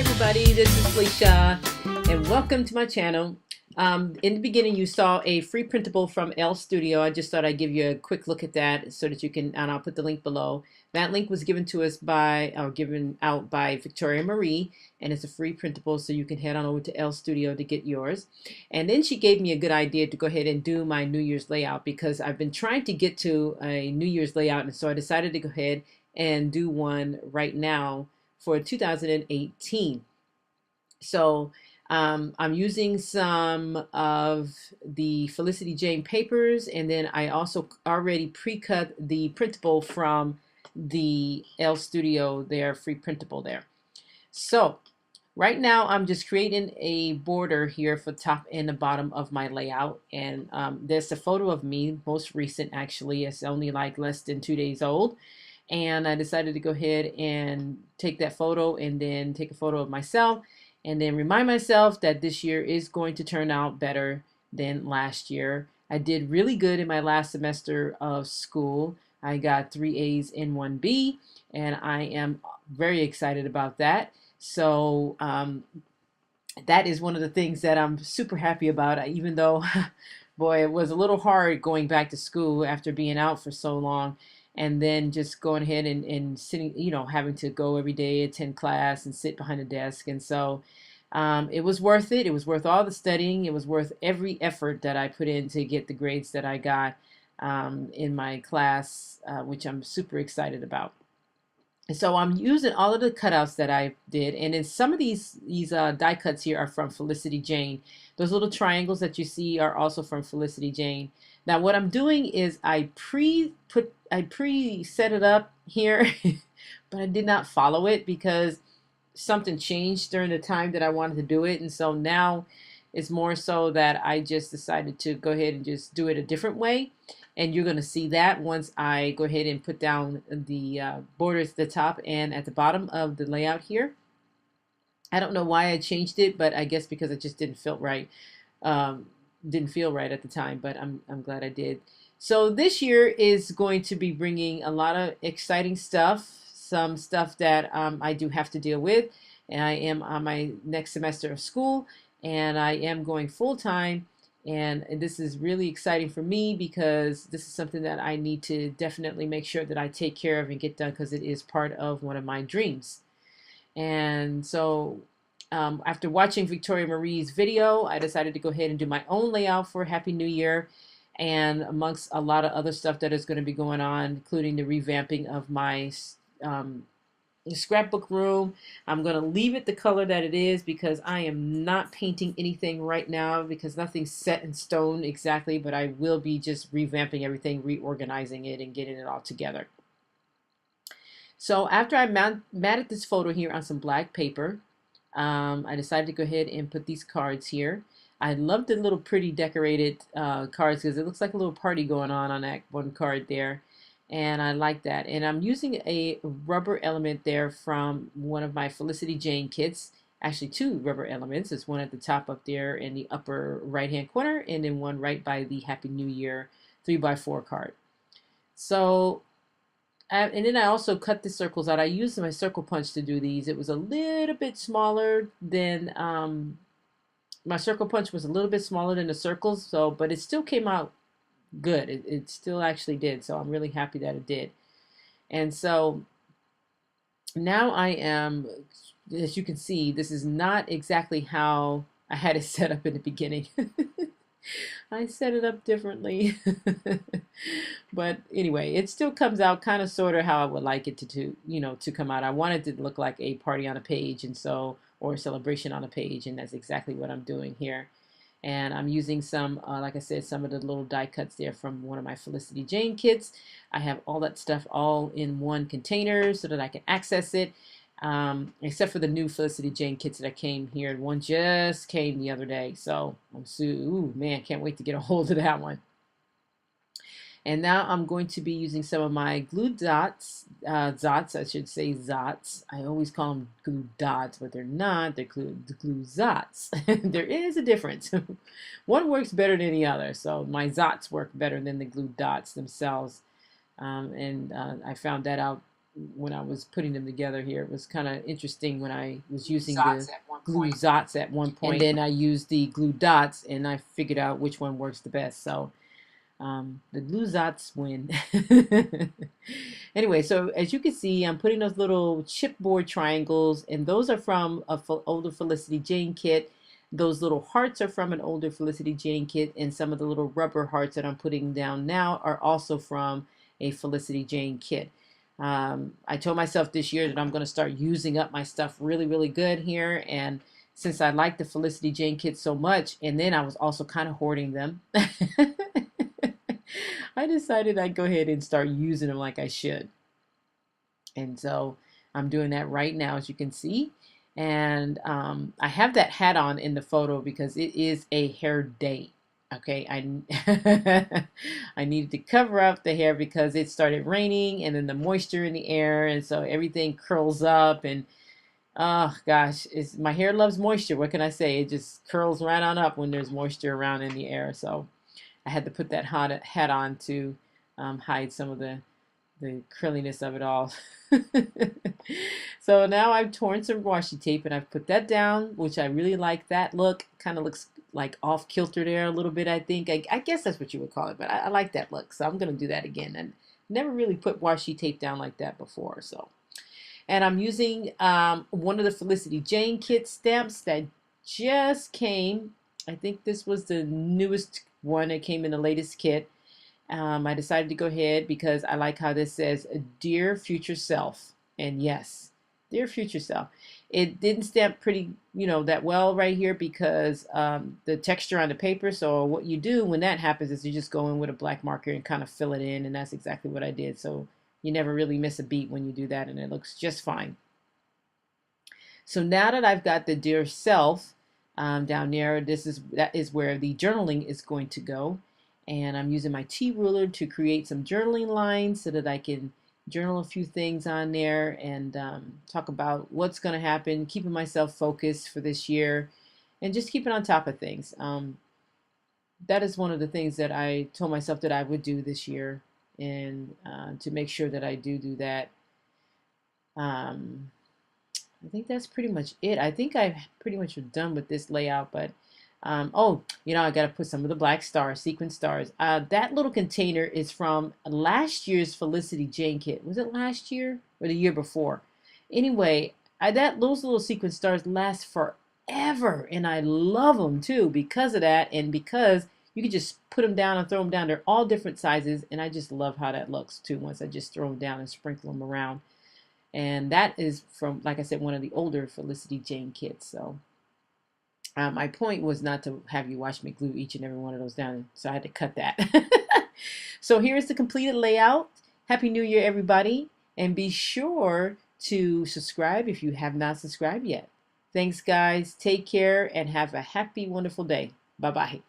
everybody, this is Felicia and welcome to my channel. In the beginning you saw a free printable from Elle Studio. I just thought I'd give you a quick look at that so that you can, and I'll put the link below. That link was given to us by, or given out by Victoria Marie, and it's a free printable, so you can head on over to Elle Studio to get yours. And then she gave me a good idea to go ahead and do my New Year's layout, because I've been trying to get to a New Year's layout, and so I decided to go ahead and do one right now for 2018. So I'm using some of the Felicity Jane papers, and then I also already pre-cut the printable from the Elle Studio, their free printable there. So right now I'm just creating a border here for top and the bottom of my layout, and there's a photo of me, most recent actually. It's only like less than 2 days old, and I decided to go ahead and take that photo and then take a photo of myself and then remind myself that this year is going to turn out better than last year. I did really good in my last semester of school. I got 3 A's and 1 B, and I am very excited about that. So that is one of the things that I'm super happy about, even though, boy, it was a little hard going back to school after being out for so long, and then just going ahead and sitting, having to go every day, attend class, and sit behind a desk. And so it was worth it. It was worth all the studying. It was worth every effort that I put in to get the grades that I got in my class, which I'm super excited about. And so I'm using all of the cutouts that I did, and then some of these die cuts here are from Felicity Jane. Those little triangles that you see are also from Felicity Jane. Now what I'm doing is I pre-set it up here, but I did not follow it because something changed during the time that I wanted to do it, and so now it's more so that I just decided to go ahead and just do it a different way. And you're going to see that once I go ahead and put down the borders at the top and at the bottom of the layout here. I don't know why I changed it, but I guess because it just didn't feel right. Didn't feel right at the time, but I'm glad I did. So this year is going to be bringing a lot of exciting stuff, some stuff that I do have to deal with. And I am on my next semester of school, and I am going full-time. And this is really exciting for me because this is something that I need to definitely make sure that I take care of and get done, because it is part of one of my dreams. And so after watching Victoria Marie's video, I decided to go ahead and do my own layout for Happy New Year, and amongst a lot of other stuff that is going to be going on, including the revamping of my scrapbook room. I'm going to leave it the color that it is because I am not painting anything right now, because nothing's set in stone exactly, but I will be just revamping everything, reorganizing it, and getting it all together. So after I matted this photo here on some black paper, I decided to go ahead and put these cards here. I love the little pretty decorated cards because it looks like a little party going on that one card there. And I like that. And I'm using a rubber element there from one of my Felicity Jane kits. Actually, 2 rubber elements. There's one at the top up there in the upper right-hand corner, and then one right by the Happy New Year 3x4 card. So, and then I also cut the circles out. I used my circle punch to do these. It was a little bit smaller than, my circle punch was a little bit smaller than the circles, so, but it still came out good. It still actually did, so I'm really happy that it did. And so now I am, as you can see, this is not exactly how I had it set up in the beginning. I set it up differently. But anyway, it still comes out kind of sort of how I would like it to come out. I wanted it to look like a party on a page, and so, or a celebration on a page, and that's exactly what I'm doing here. And I'm using some, like I said, some of the little die cuts there from one of my Felicity Jane kits. I have all that stuff all in one container so that I can access it, except for the new Felicity Jane kits that came here. One just came the other day, so I'm ooh, man, can't wait to get a hold of that one. And now I'm going to be using some of my glue dots, zots, I should say zots. I always call them glue dots, but they're not. They're glue zots. There is a difference. One works better than the other. So my zots work better than the glue dots themselves. I found that out when I was putting them together here. It was kind of interesting when I was using the glue dots at one point, and then I used the glue dots, and I figured out which one works the best. So the glue dots win. Anyway, so as you can see, I'm putting those little chipboard triangles, and those are from a older Felicity Jane kit. Those little hearts are from an older Felicity Jane kit, and some of the little rubber hearts that I'm putting down now are also from a Felicity Jane kit. I told myself this year that I'm going to start using up my stuff really, really good here. And since I like the Felicity Jane kit so much, and then I was also kind of hoarding them, I decided I'd go ahead and start using them like I should. And so I'm doing that right now, as you can see. And I have that hat on in the photo because it is a hair day. Okay, I needed to cover up the hair because it started raining and then the moisture in the air, and so everything curls up. And oh gosh, my hair loves moisture. What can I say? It just curls right on up when there's moisture around in the air. So I had to put that hat on to hide some of the curliness of it all. So now I've torn some washi tape and I've put that down, which I really like that look. Kind of looks like off kilter there a little bit, I think. I guess that's what you would call it, but I like that look. So I'm going to do that again. And never really put washi tape down like that before. So, and I'm using one of the Felicity Jane kit stamps that just came. I think this was the newest one that came in the latest kit. I decided to go ahead because I like how this says, Dear Future Self. And yes, Dear Future Self. It didn't stamp pretty, that well right here because the texture on the paper. So what you do when that happens is you just go in with a black marker and kind of fill it in. And that's exactly what I did. So you never really miss a beat when you do that. And it looks just fine. So now that I've got the Dear Self down there, that is where the journaling is going to go. And I'm using my T ruler to create some journaling lines so that I can journal a few things on there and talk about what's going to happen, keeping myself focused for this year, and just keeping on top of things. That is one of the things that I told myself that I would do this year, and to make sure that I do that. I think that's pretty much it. I think I've pretty much done with this layout, but oh, I got to put some of the black stars, sequin stars. That little container is from last year's Felicity Jane kit. Was it last year or the year before? Anyway, those little sequin stars last forever, and I love them too because of that, and because you can just put them down and throw them down. They're all different sizes, and I just love how that looks too once I just throw them down and sprinkle them around. And that is from, like I said, one of the older Felicity Jane kits. So my point was not to have you watch me glue each and every one of those down, so I had to cut that. So here's the completed layout. Happy New Year, everybody, and be sure to subscribe if you have not subscribed yet. Thanks, guys. Take care and have a happy, wonderful day. Bye-bye.